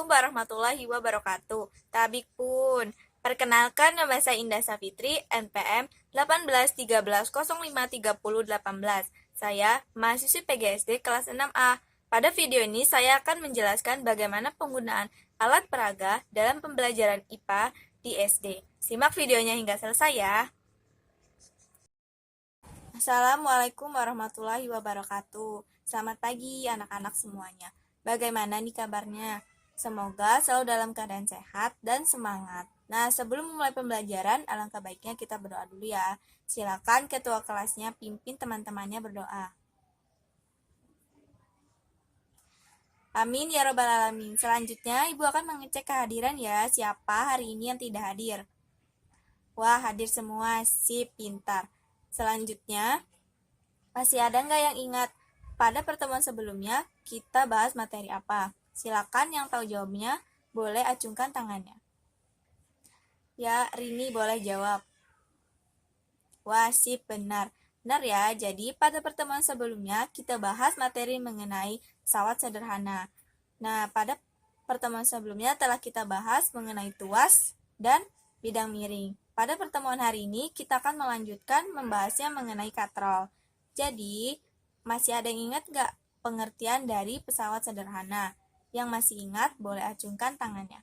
Assalamualaikum warahmatullahi wabarakatuh. Tabik pun. Perkenalkan, nama saya Indah Safitri, NPM 1813053018. Saya mahasiswi PGSD kelas 6A. Pada video ini saya akan menjelaskan bagaimana penggunaan alat peraga dalam pembelajaran IPA di SD. Simak videonya hingga selesai ya. Assalamualaikum warahmatullahi wabarakatuh. Selamat pagi anak-anak semuanya. Bagaimana nih kabarnya? Semoga selalu dalam keadaan sehat dan semangat. Nah, sebelum memulai pembelajaran, alangkah baiknya kita berdoa dulu ya. Silakan ketua kelasnya pimpin teman-temannya berdoa. Amin ya robbal alamin. Selanjutnya, Ibu akan mengecek kehadiran ya. Siapa hari ini yang tidak hadir? Wah, hadir semua. Sip, pintar. Selanjutnya, masih ada nggak yang ingat? Pada pertemuan sebelumnya, kita bahas materi apa? Silakan yang tahu jawabnya, boleh acungkan tangannya. Ya, Rini boleh jawab. Wah, sip, benar. Benar ya, jadi pada pertemuan sebelumnya, kita bahas materi mengenai pesawat sederhana. Nah, pada pertemuan sebelumnya telah kita bahas mengenai tuas dan bidang miring. Pada pertemuan hari ini, kita akan melanjutkan membahasnya mengenai katrol. Jadi, masih ada yang ingat nggak pengertian dari pesawat sederhana? Yang masih ingat boleh acungkan tangannya.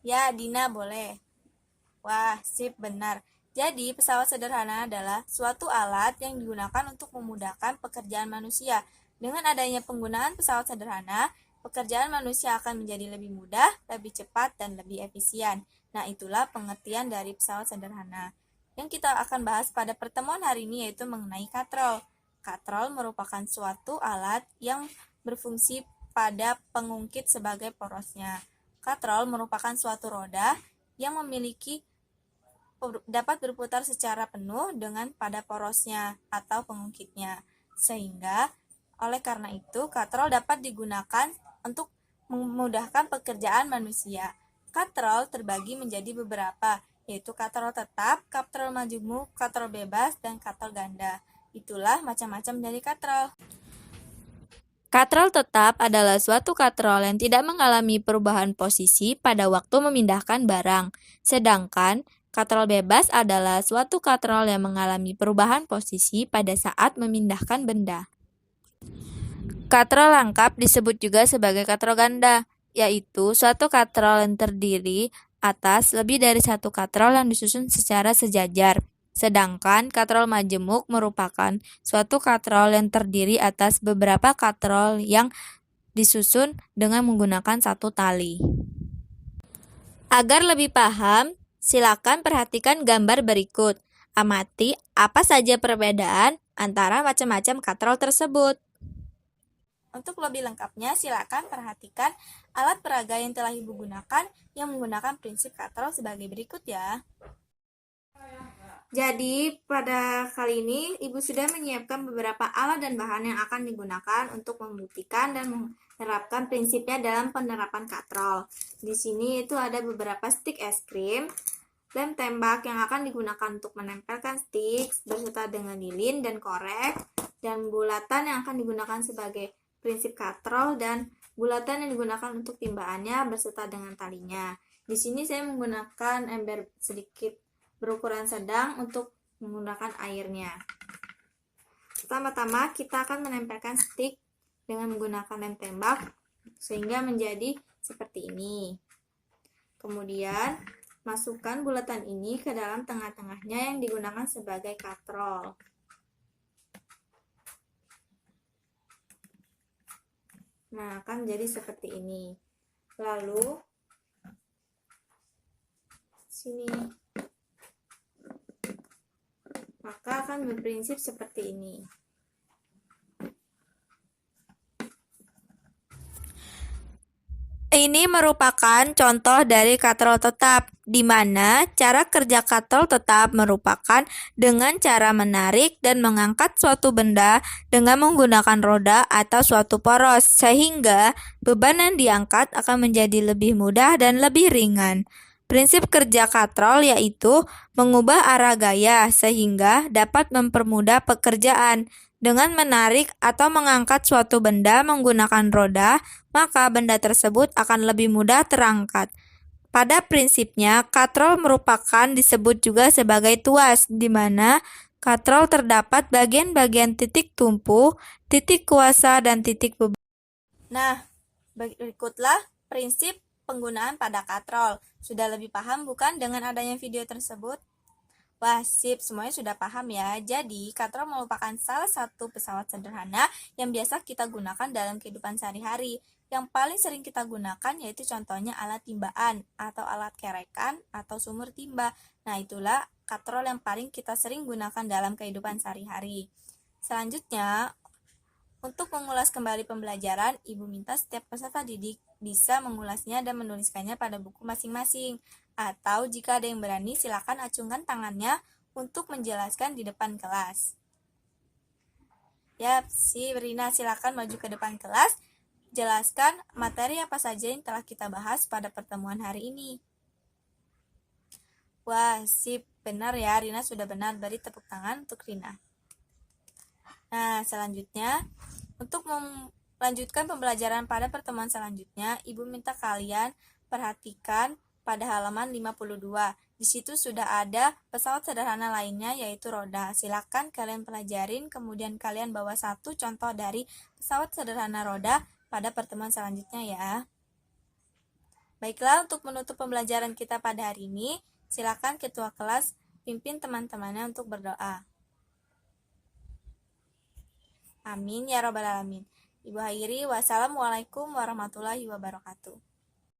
Ya, Dina boleh. Wah, sip, benar. Jadi, pesawat sederhana adalah suatu alat yang digunakan untuk memudahkan pekerjaan manusia. Dengan adanya penggunaan pesawat sederhana, pekerjaan manusia akan menjadi lebih mudah, lebih cepat, dan lebih efisien. Nah, itulah pengertian dari pesawat sederhana. Yang kita akan bahas pada pertemuan hari ini yaitu mengenai katrol. Katrol merupakan suatu alat yang berfungsi pada pengungkit sebagai porosnya. Katrol merupakan suatu roda yang dapat berputar secara penuh dengan pada porosnya atau pengungkitnya. Sehingga oleh karena itu katrol dapat digunakan untuk memudahkan pekerjaan manusia. Katrol terbagi menjadi beberapa, yaitu katrol tetap, katrol majemuk, katrol bebas, dan katrol ganda. Itulah macam-macam dari katrol. Katrol tetap adalah suatu katrol yang tidak mengalami perubahan posisi pada waktu memindahkan barang. Sedangkan katrol bebas adalah suatu katrol yang mengalami perubahan posisi pada saat memindahkan benda. Katrol lengkap disebut juga sebagai katrol ganda, yaitu suatu katrol yang terdiri atas lebih dari satu katrol yang disusun secara sejajar. Sedangkan katrol majemuk merupakan suatu katrol yang terdiri atas beberapa katrol yang disusun dengan menggunakan satu tali. Agar lebih paham, silakan perhatikan gambar berikut. Amati apa saja perbedaan antara macam-macam katrol tersebut. Untuk lebih lengkapnya, silakan perhatikan alat peraga yang telah Ibu gunakan yang menggunakan prinsip katrol sebagai berikut ya. Jadi, pada kali ini Ibu sudah menyiapkan beberapa alat dan bahan yang akan digunakan untuk membuktikan dan menerapkan prinsipnya dalam penerapan katrol. Di sini itu ada beberapa stik es krim, lem tembak yang akan digunakan untuk menempelkan stik beserta dengan lilin dan korek, dan bulatan yang akan digunakan sebagai prinsip katrol, dan bulatan yang digunakan untuk timbaannya beserta dengan talinya. Di sini saya menggunakan ember sedikit berukuran sedang untuk menggunakan airnya. Pertama-tama kita akan menempelkan stik dengan menggunakan lem tembak sehingga menjadi seperti ini. Kemudian masukkan bulatan ini ke dalam tengah-tengahnya yang digunakan sebagai katrol. Nah, akan jadi seperti ini. Lalu sini, maka akan berprinsip seperti ini. Ini merupakan contoh dari katrol tetap, di mana cara kerja katrol tetap merupakan dengan cara menarik dan mengangkat suatu benda dengan menggunakan roda atau suatu poros, sehingga beban yang diangkat akan menjadi lebih mudah dan lebih ringan. Prinsip kerja katrol yaitu mengubah arah gaya sehingga dapat mempermudah pekerjaan Dengan menarik atau mengangkat suatu benda menggunakan roda, maka benda tersebut akan lebih mudah terangkat. Pada prinsipnya, katrol merupakan disebut juga sebagai tuas, di mana katrol terdapat bagian-bagian titik tumpu, titik kuasa, dan titik beban. Nah, berikutlah prinsip penggunaan pada katrol. Sudah lebih paham bukan dengan adanya video tersebut? Wah, sip, semuanya sudah paham ya. Jadi, katrol merupakan salah satu pesawat sederhana yang biasa kita gunakan dalam kehidupan sehari-hari. Yang paling sering kita gunakan yaitu contohnya alat timbaan atau alat kerekan atau sumur timba. Nah, itulah katrol yang paling kita sering gunakan dalam kehidupan sehari-hari. Selanjutnya, untuk mengulas kembali pembelajaran, Ibu minta setiap peserta didik bisa mengulasnya dan menuliskannya pada buku masing-masing. Atau jika ada yang berani, silakan acungkan tangannya untuk menjelaskan di depan kelas. Yap, si Rina, silakan maju ke depan kelas. Jelaskan materi apa saja yang telah kita bahas pada pertemuan hari ini. Wah, sip, benar ya, Rina sudah benar. Beri tepuk tangan untuk Rina. Nah, selanjutnya, untuk melanjutkan pembelajaran pada pertemuan selanjutnya, Ibu minta kalian perhatikan pada halaman 52. Di situ sudah ada pesawat sederhana lainnya yaitu roda. Silakan kalian pelajarin, kemudian kalian bawa satu contoh dari pesawat sederhana roda pada pertemuan selanjutnya ya. Baiklah, untuk menutup pembelajaran kita pada hari ini, silakan ketua kelas pimpin teman-temannya untuk berdoa. Amin ya robbal alamin. Ibu akhiri, wassalamualaikum warahmatullahi wabarakatuh.